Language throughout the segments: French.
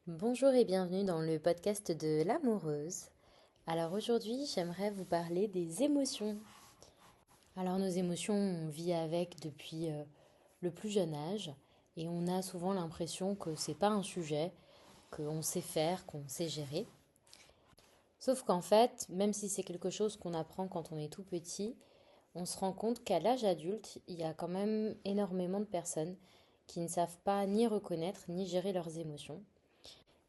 Bonjour et bienvenue dans le podcast de l'amoureuse. Alors aujourd'hui, j'aimerais vous parler des émotions. Alors nos émotions, on vit avec depuis le plus jeune âge et on a souvent l'impression que c'est pas un sujet, qu'on sait faire, qu'on sait gérer. Sauf qu'en fait, même si c'est quelque chose qu'on apprend quand on est tout petit, on se rend compte qu'à l'âge adulte, il y a quand même énormément de personnes qui ne savent pas ni reconnaître ni gérer leurs émotions.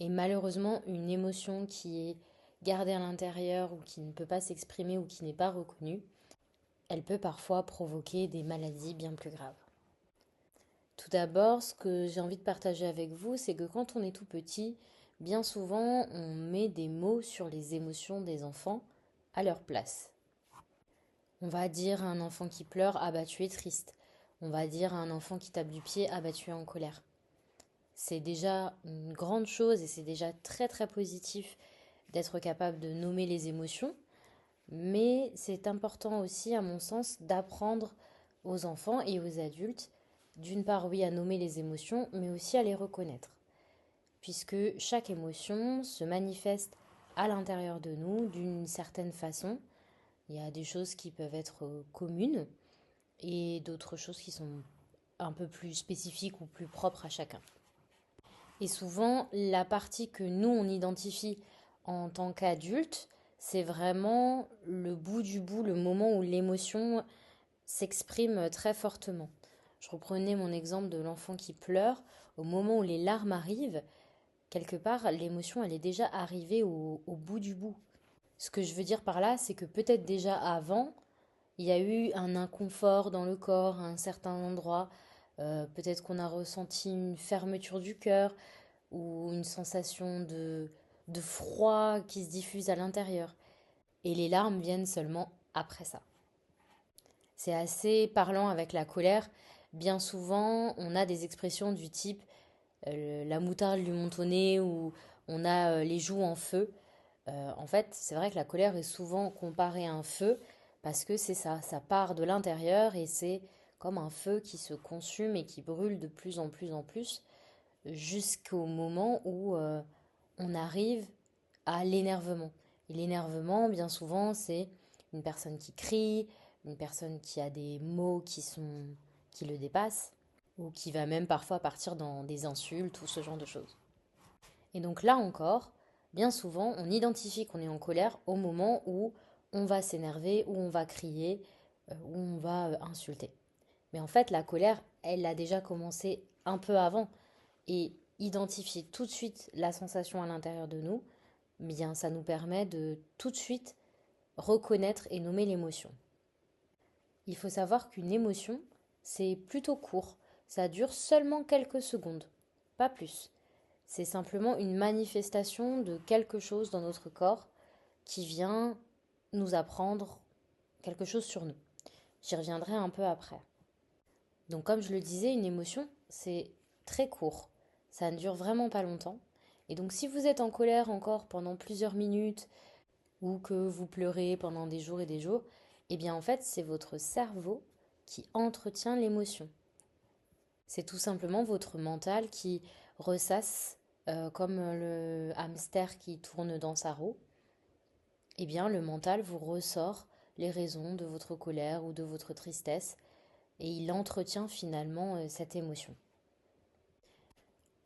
Et malheureusement, une émotion qui est gardée à l'intérieur ou qui ne peut pas s'exprimer ou qui n'est pas reconnue, elle peut parfois provoquer des maladies bien plus graves. Tout d'abord, ce que j'ai envie de partager avec vous, c'est que quand on est tout petit, bien souvent, on met des mots sur les émotions des enfants à leur place. On va dire à un enfant qui pleure, ah bah tu es triste. On va dire à un enfant qui tape du pied, ah bah tu es en colère. C'est déjà une grande chose et c'est déjà très très positif d'être capable de nommer les émotions, mais c'est important aussi, à mon sens, d'apprendre aux enfants et aux adultes, d'une part, oui, à nommer les émotions, mais aussi à les reconnaître, puisque chaque émotion se manifeste à l'intérieur de nous d'une certaine façon. Il y a des choses qui peuvent être communes et d'autres choses qui sont un peu plus spécifiques ou plus propres à chacun. Et souvent, la partie que nous, on identifie en tant qu'adulte, c'est vraiment le bout du bout, le moment où l'émotion s'exprime très fortement. Je reprenais mon exemple de l'enfant qui pleure. Au moment où les larmes arrivent, quelque part, l'émotion, elle est déjà arrivée au bout du bout. Ce que je veux dire par là, c'est que peut-être déjà avant, il y a eu un inconfort dans le corps à un certain endroit. Peut-être qu'on a ressenti une fermeture du cœur, ou une sensation de froid qui se diffuse à l'intérieur. Et les larmes viennent seulement après ça. C'est assez parlant avec la colère. Bien souvent, on a des expressions du type la moutarde lui monte au nez ou on a les joues en feu. En fait, c'est vrai que la colère est souvent comparée à un feu parce que c'est ça, ça part de l'intérieur et c'est comme un feu qui se consume et qui brûle de plus en plus en plus jusqu'au moment où on arrive à l'énervement. Et l'énervement, bien souvent, c'est une personne qui crie, une personne qui a des mots qui le dépassent, ou qui va même parfois partir dans des insultes ou ce genre de choses. Et donc là encore, bien souvent, on identifie qu'on est en colère au moment où on va s'énerver, où on va crier, où on va insulter. Mais en fait, la colère, elle a déjà commencé un peu avant. Et identifier tout de suite la sensation à l'intérieur de nous, bien ça nous permet de tout de suite reconnaître et nommer l'émotion. Il faut savoir qu'une émotion, c'est plutôt court, ça dure seulement quelques secondes, pas plus. C'est simplement une manifestation de quelque chose dans notre corps qui vient nous apprendre quelque chose sur nous. J'y reviendrai un peu après. Donc comme je le disais, une émotion, c'est très court. Ça ne dure vraiment pas longtemps. Et donc si vous êtes en colère encore pendant plusieurs minutes ou que vous pleurez pendant des jours et des jours, eh bien en fait c'est votre cerveau qui entretient l'émotion. C'est tout simplement votre mental qui ressasse comme le hamster qui tourne dans sa roue. Eh bien le mental vous ressort les raisons de votre colère ou de votre tristesse et il entretient finalement cette émotion.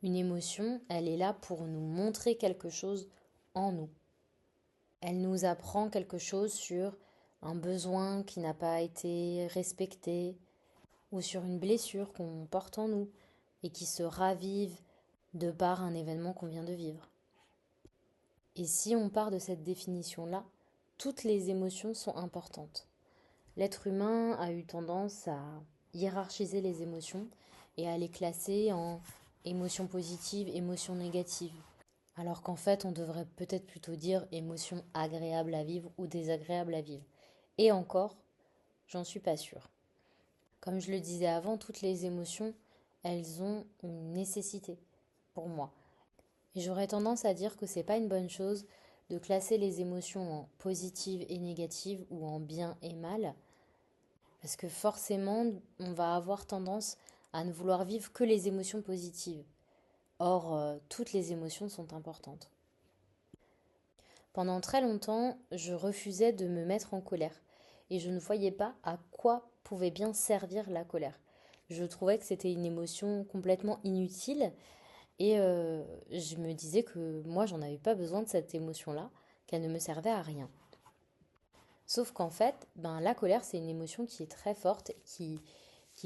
Une émotion, elle est là pour nous montrer quelque chose en nous. Elle nous apprend quelque chose sur un besoin qui n'a pas été respecté ou sur une blessure qu'on porte en nous et qui se ravive de par un événement qu'on vient de vivre. Et si on part de cette définition-là, toutes les émotions sont importantes. L'être humain a eu tendance à hiérarchiser les émotions et à les classer en émotions positives, émotions négatives. Alors qu'en fait, on devrait peut-être plutôt dire émotions agréables à vivre ou désagréables à vivre. Et encore, j'en suis pas sûre. Comme je le disais avant, toutes les émotions, elles ont une nécessité pour moi. Et j'aurais tendance à dire que c'est pas une bonne chose de classer les émotions en positives et négatives ou en bien et mal, parce que forcément, on va avoir tendance à ne vouloir vivre que les émotions positives. Or, toutes les émotions sont importantes. Pendant très longtemps, je refusais de me mettre en colère et je ne voyais pas à quoi pouvait bien servir la colère. Je trouvais que c'était une émotion complètement inutile et je me disais que moi, j'en avais pas besoin de cette émotion-là, qu'elle ne me servait à rien. Sauf qu'en fait, la colère, c'est une émotion qui est très forte, qui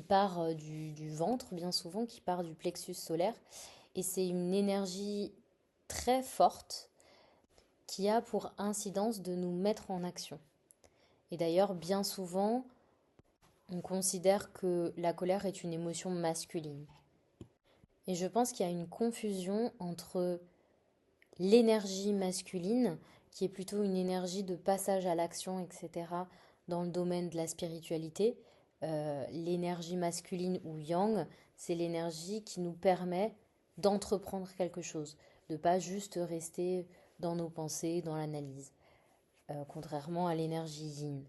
part du ventre bien souvent, qui part du plexus solaire. Et c'est une énergie très forte qui a pour incidence de nous mettre en action. Et d'ailleurs, bien souvent, on considère que la colère est une émotion masculine. Et je pense qu'il y a une confusion entre l'énergie masculine, qui est plutôt une énergie de passage à l'action, etc., dans le domaine de la spiritualité. L'énergie masculine ou yang, c'est l'énergie qui nous permet d'entreprendre quelque chose, de pas juste rester dans nos pensées, dans l'analyse, contrairement à l'énergie yin.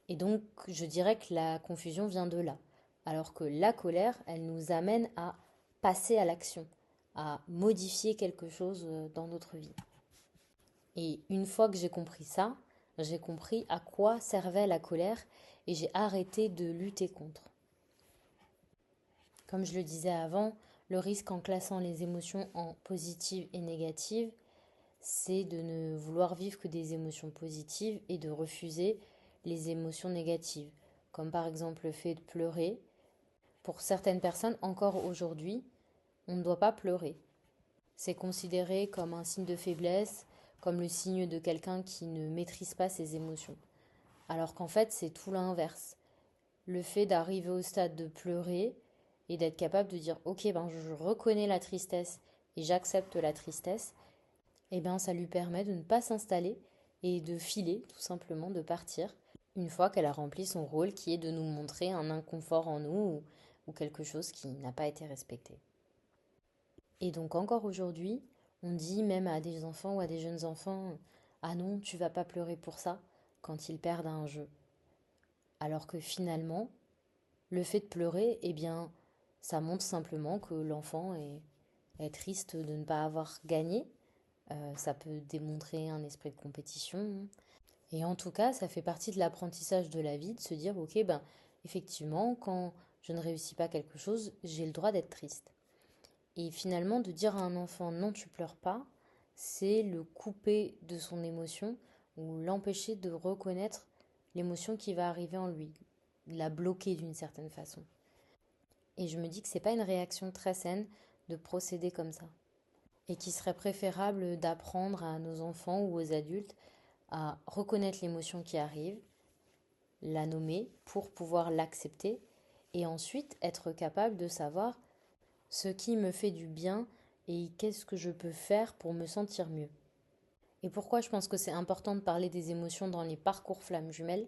Et donc, je dirais que la confusion vient de là. Alors que la colère, elle nous amène à passer à l'action, à modifier quelque chose dans notre vie. Et une fois que j'ai compris ça, j'ai compris à quoi servait la colère et j'ai arrêté de lutter contre. Comme je le disais avant, le risque en classant les émotions en positives et négatives, c'est de ne vouloir vivre que des émotions positives et de refuser les émotions négatives, comme par exemple le fait de pleurer. Pour certaines personnes, encore aujourd'hui, on ne doit pas pleurer. C'est considéré comme un signe de faiblesse, comme le signe de quelqu'un qui ne maîtrise pas ses émotions. Alors qu'en fait, c'est tout l'inverse. Le fait d'arriver au stade de pleurer et d'être capable de dire ok, je reconnais la tristesse et j'accepte la tristesse, ça lui permet de ne pas s'installer et de filer, tout simplement, de partir, une fois qu'elle a rempli son rôle qui est de nous montrer un inconfort en nous ou quelque chose qui n'a pas été respecté. Et donc encore aujourd'hui, on dit même à des enfants ou à des jeunes enfants, ah non, tu vas pas pleurer pour ça quand ils perdent un jeu. Alors que finalement, le fait de pleurer, ça montre simplement que l'enfant est triste de ne pas avoir gagné. Ça peut démontrer un esprit de compétition. Et en tout cas, ça fait partie de l'apprentissage de la vie, de se dire, ok, effectivement, quand je ne réussis pas quelque chose, j'ai le droit d'être triste. Et finalement, de dire à un enfant non, tu pleures pas, c'est le couper de son émotion ou l'empêcher de reconnaître l'émotion qui va arriver en lui, la bloquer d'une certaine façon. Et je me dis que c'est pas une réaction très saine de procéder comme ça. Et qu'il serait préférable d'apprendre à nos enfants ou aux adultes à reconnaître l'émotion qui arrive, la nommer pour pouvoir l'accepter et ensuite être capable de savoir ce qui me fait du bien et qu'est-ce que je peux faire pour me sentir mieux. Et pourquoi je pense que c'est important de parler des émotions dans les parcours flammes jumelles?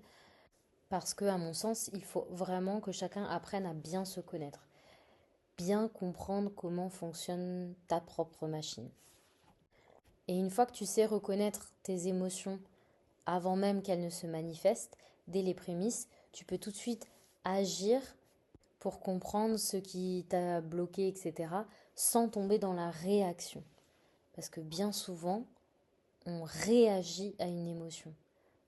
Parce que, à mon sens, il faut vraiment que chacun apprenne à bien se connaître, bien comprendre comment fonctionne ta propre machine. Et une fois que tu sais reconnaître tes émotions avant même qu'elles ne se manifestent, dès les prémices, tu peux tout de suite agir pour comprendre ce qui t'a bloqué, etc., sans tomber dans la réaction. Parce que bien souvent, on réagit à une émotion.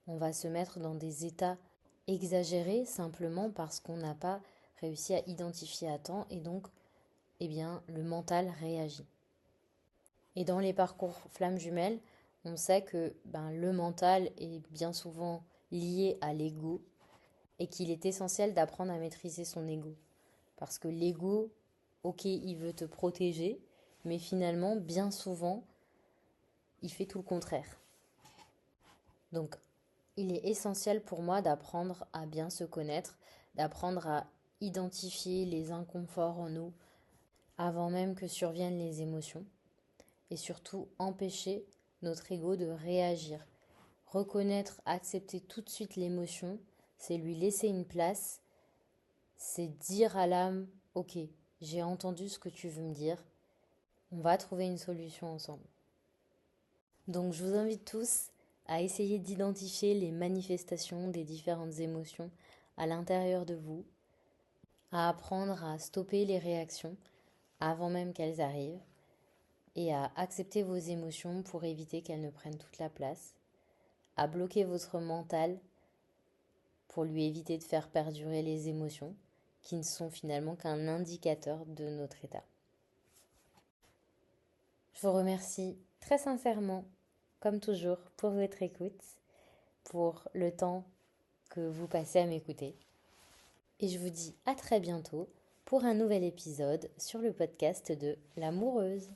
On va se mettre dans des états exagérés simplement parce qu'on n'a pas réussi à identifier à temps et donc, le mental réagit. Et dans les parcours flammes jumelles, on sait que le mental est bien souvent lié à l'ego et qu'il est essentiel d'apprendre à maîtriser son ego. Parce que l'ego, ok, il veut te protéger, mais finalement, bien souvent, il fait tout le contraire. Donc, il est essentiel pour moi d'apprendre à bien se connaître, d'apprendre à identifier les inconforts en nous avant même que surviennent les émotions et surtout empêcher notre ego de réagir. Reconnaître, accepter tout de suite l'émotion, c'est lui laisser une place, c'est dire à l'âme, ok, j'ai entendu ce que tu veux me dire, on va trouver une solution ensemble. Donc je vous invite tous à essayer d'identifier les manifestations des différentes émotions à l'intérieur de vous, à apprendre à stopper les réactions, avant même qu'elles arrivent et à accepter vos émotions pour éviter qu'elles ne prennent toute la place, à bloquer votre mental pour lui éviter de faire perdurer les émotions qui ne sont finalement qu'un indicateur de notre état. Je vous remercie très sincèrement, comme toujours, pour votre écoute, pour le temps que vous passez à m'écouter. Et je vous dis à très bientôt pour un nouvel épisode sur le podcast de l'amoureuse.